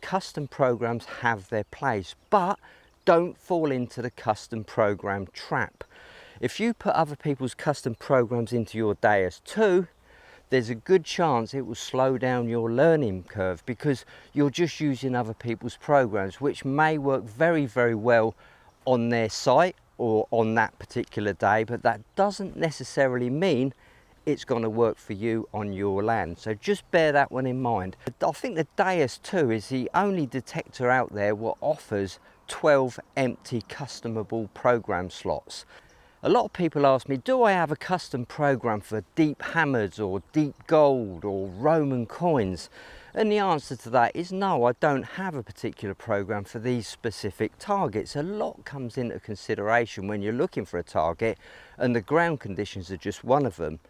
custom programs have their place, but don't fall into the custom program trap. If you put other people's custom programs into your Deus II, there's a good chance it will slow down your learning curve, because you're just using other people's programs, which may work very, very well on their site or on that particular day, but that doesn't necessarily mean it's going to work for you on your land. So just bear that one in mind. I think the Deus II is the only detector out there what offers 12 empty customable program slots. A lot of people ask me, do I have a custom program for deep hammers or deep gold or Roman coins? And the answer to that is no, I don't have a particular program for these specific targets. A lot comes into consideration when you're looking for a target, and the ground conditions are just one of them.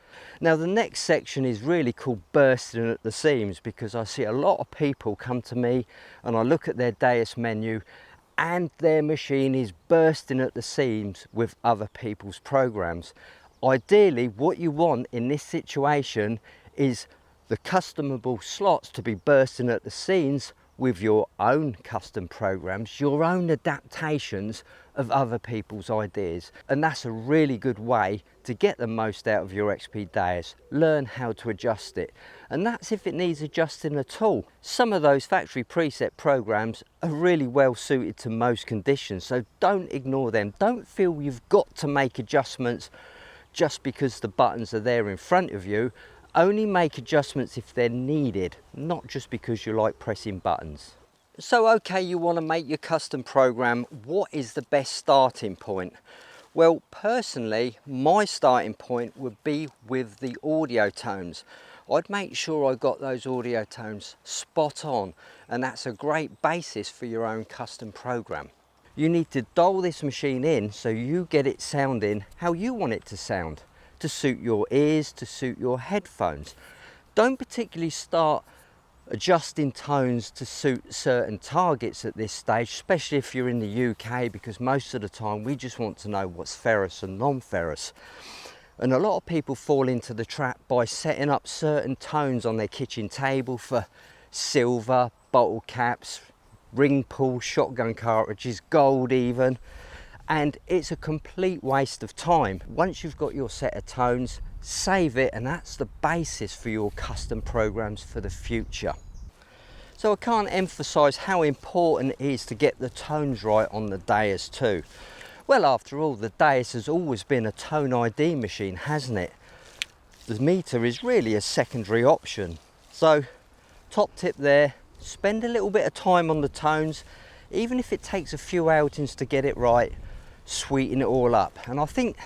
Now the next section is really called bursting at the seams, because I see a lot of people come to me and I look at their Deus menu and their machine is bursting at the seams with other people's programs. Ideally, what you want in this situation is the customable slots to be bursting at the seams with your own custom programs, your own adaptations of other people's ideas. And that's a really good way to get the most out of your XP Deus. Learn how to adjust it. And that's if it needs adjusting at all. Some of those factory preset programs are really well suited to most conditions, so don't ignore them. Don't feel you've got to make adjustments just because the buttons are there in front of you. Only make adjustments if they're needed, not just because you like pressing buttons. So okay, you want to make your custom program. What is the best starting point? Well, personally, my starting point would be with the audio tones. I'd make sure I got those audio tones spot on, and that's a great basis for your own custom program. You need to dial this machine in so you get it sounding how you want it to sound, to suit your ears, to suit your headphones. Don't particularly start adjusting tones to suit certain targets at this stage, especially if you're in the UK, because most of the time we just want to know what's ferrous and non-ferrous. And a lot of people fall into the trap by setting up certain tones on their kitchen table for silver, bottle caps, ring pull, shotgun cartridges, gold even. And it's a complete waste of time. Once you've got your set of tones, save it, and that's the basis for your custom programs for the future. So I can't emphasize how important it is to get the tones right on the Deus II. Well, after all, the Deus has always been a tone ID machine, hasn't it? The meter is really a secondary option. So top tip there, spend a little bit of time on the tones, even if it takes a few outings to get it right. Sweeten it all up. And I think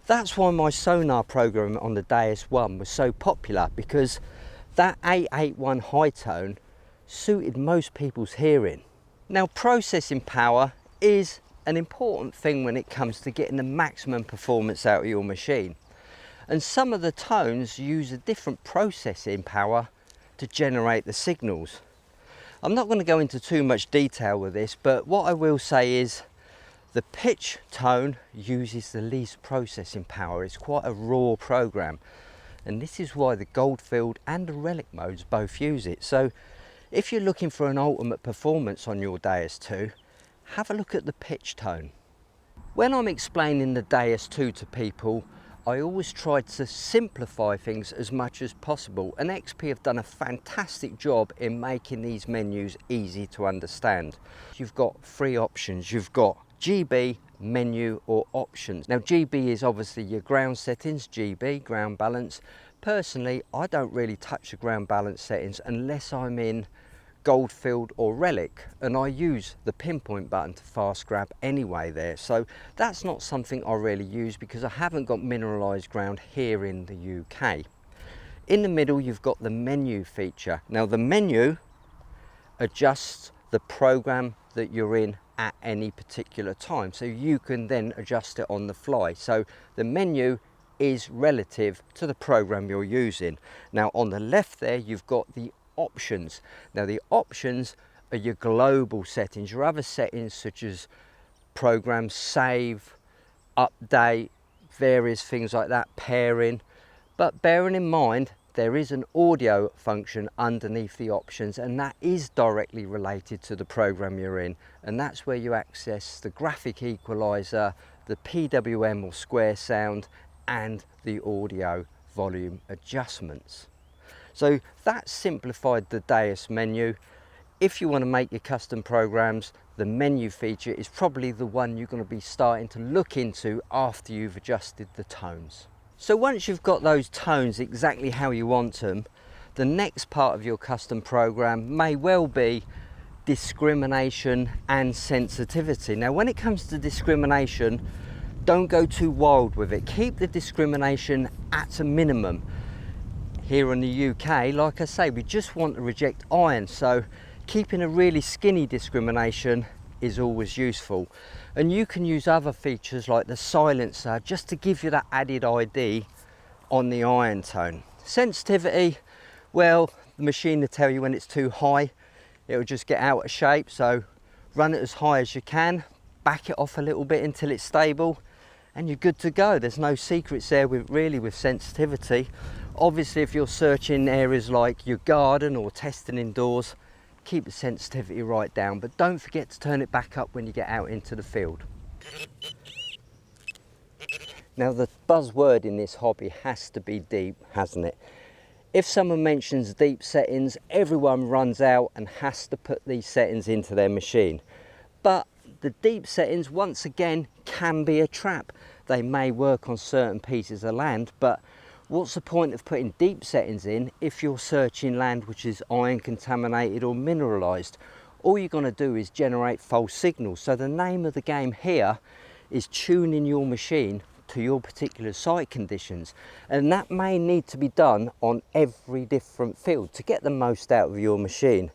that's why my sonar program on the Deus I was so popular, because that 881 high tone suited most people's hearing. Now, processing power is an important thing when it comes to getting the maximum performance out of your machine, and some of the tones use a different processing power to generate the signals. I'm not going to go into too much detail with this, but what I will say is the pitch tone uses the least processing power. It's quite a raw program, and this is why the Goldfield and the Relic modes both use it. So if you're looking for an ultimate performance on your Deus II, have a look at the pitch tone. When I'm explaining the Deus II to people, I always try to simplify things as much as possible, and XP have done a fantastic job in making these menus easy to understand. You've got three options. You've got GB, menu, or options. Now GB is obviously your ground settings, GB, ground balance. Personally, I don't really touch the ground balance settings unless I'm in Goldfield or Relic, and I use the pinpoint button to fast grab anyway there. So that's not something I really use because I haven't got mineralized ground here in the UK. In the middle, you've got the menu feature. Now the menu adjusts the program that you're in at any particular time, so you can then adjust it on the fly. So the menu is relative to the program you're using. Now on the left there, you've got the options. Now the options are your global settings, your other settings such as program save, update, various things like that, pairing. But bearing in mind there is an audio function underneath the options, and that is directly related to the program you're in, and that's where you access the graphic equalizer, the PWM or square sound, and the audio volume adjustments. So that simplified the Deus menu. If you want to make your custom programs, the menu feature is probably the one you're going to be starting to look into after you've adjusted the tones. So once you've got those tones exactly how you want them, the next part of your custom program may well be discrimination and sensitivity. Now when it comes to discrimination, don't go too wild with it. Keep the discrimination at a minimum. Here in the UK, like I say, we just want to reject iron, so keeping a really skinny discrimination is always useful. And you can use other features like the silencer just to give you that added ID on the iron tone. Sensitivity, well, the machine will tell you when it's too high. It'll just get out of shape, so run it as high as you can, back it off a little bit until it's stable, and you're good to go. There's no secrets there with sensitivity. Obviously, if you're searching areas like your garden or testing indoors, keep the sensitivity right down, but don't forget to turn it back up when you get out into the field. Now the buzzword in this hobby has to be deep, hasn't it? If someone mentions deep settings, everyone runs out and has to put these settings into their machine. But the deep settings, once again, can be a trap. They may work on certain pieces of land, but what's the point of putting deep settings in if you're searching land which is iron contaminated or mineralized? All you're going to do is generate false signals. So the name of the game here is tuning your machine to your particular site conditions, and that may need to be done on every different field to get the most out of your machine.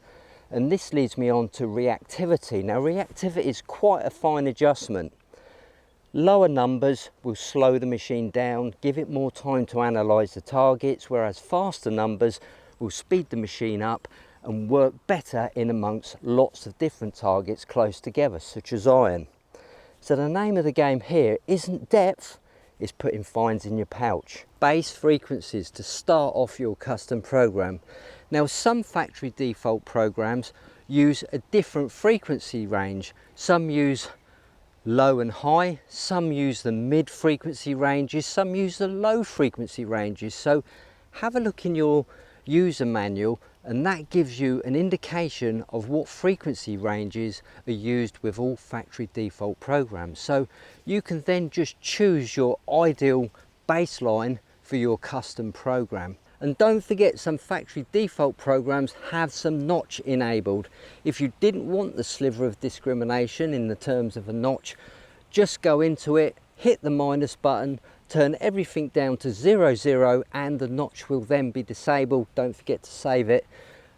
And this leads me on to reactivity. Now reactivity is quite a fine adjustment. Lower numbers will slow the machine down, give it more time to analyse the targets, whereas faster numbers will speed the machine up and work better in amongst lots of different targets close together, such as iron. So the name of the game here isn't depth, it's putting fines in your pouch. Base frequencies to start off your custom program. Now some factory default programs use a different frequency range. Some use low and high, some use the mid frequency ranges, some use the low frequency ranges. So have a look in your user manual, and that gives you an indication of what frequency ranges are used with all factory default programs. So you can then just choose your ideal baseline for your custom program. And don't forget, some factory default programs have some notch enabled. If you didn't want the sliver of discrimination in the terms of a notch, just go into it, hit the minus button, turn everything down to 00, and the notch will then be disabled. Don't forget to save it.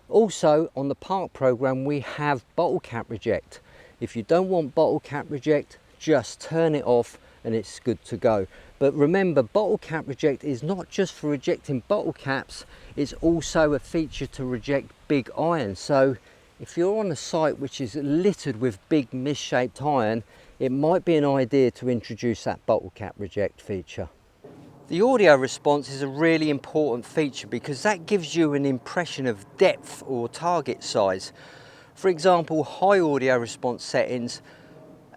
Also on the park program we have bottle cap reject. If you don't want bottle cap reject, just turn it off and it's good to go. But remember, bottle cap reject is not just for rejecting bottle caps, it's also a feature to reject big iron. So if you're on a site which is littered with big misshaped iron, it might be an idea to introduce that bottle cap reject feature. The audio response is a really important feature because that gives you an impression of depth or target size. For example, high audio response settings,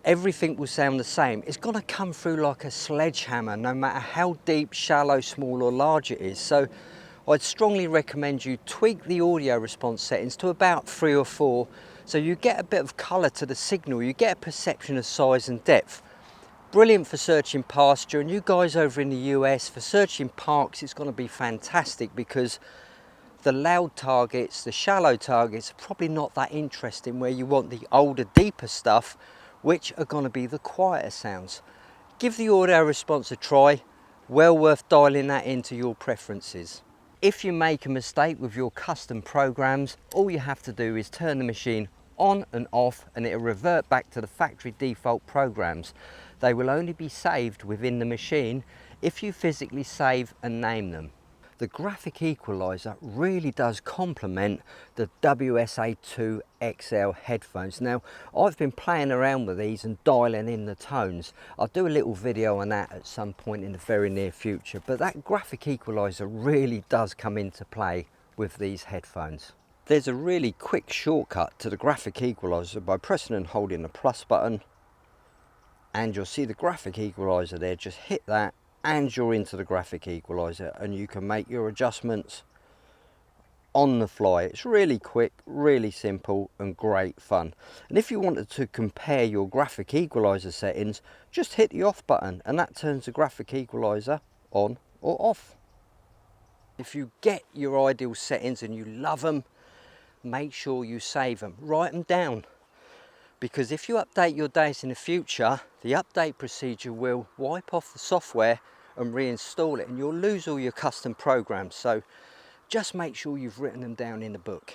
everything will sound the same. It's going to come through like a sledgehammer no matter how deep, shallow, small or large it is. So I'd strongly recommend you tweak the audio response settings to about 3 or 4 so you get a bit of colour to the signal, you get a perception of size and depth. Brilliant for searching pasture, and you guys over in the US, for searching parks, it's going to be fantastic because the loud targets, the shallow targets are probably not that interesting, where you want the older, deeper stuff, which are going to be the quieter sounds. Give the audio response a try, well worth dialing that into your preferences. If you make a mistake with your custom programs, all you have to do is turn the machine on and off and it'll revert back to the factory default programs. They will only be saved within the machine if you physically save and name them. the graphic equalizer really does complement the WSA2 XL headphones. Now, I've been playing around with these and dialing in the tones. I'll do a little video on that at some point in the very near future, but that graphic equalizer really does come into play with these headphones. There's a really quick shortcut to the graphic equalizer by pressing and holding the plus button, and you'll see the graphic equalizer there. Just hit that and you're into the graphic equalizer, and you can make your adjustments on the fly. It's really quick, really simple and great fun. And if you wanted to compare your graphic equalizer settings, just hit the off button and that turns the graphic equalizer on or off. If you get your ideal settings and you love them, make sure you save them, write them down, because if you update your Deus in the future, the update procedure will wipe off the software and reinstall it, and you'll lose all your custom programs. So just make sure you've written them down in the book.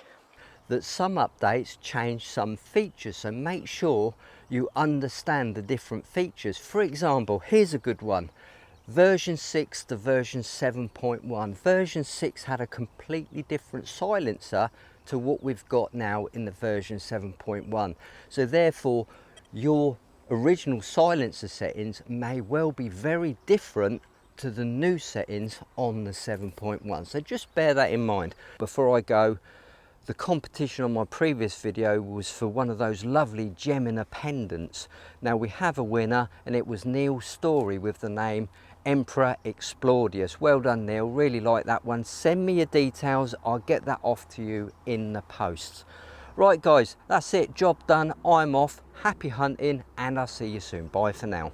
That some updates change some features, so make sure you understand the different features. For example, here's a good one. Version 6 to version 7.1. Version 6 had a completely different silencer to what we've got now in the version 7.1. So therefore, your original silencer settings may well be very different to the new settings on the 7.1. So just bear that in mind. Before I go, the competition on my previous video was for one of those lovely Gemina pendants. Now we have a winner, and it was Neil's story with the name Emperor Explodius. Well done, Neil, really like that one. Send me your details, I'll get that off to you in the post. Right guys, that's it, job done, I'm off. Happy hunting, and I'll see you soon. Bye for now.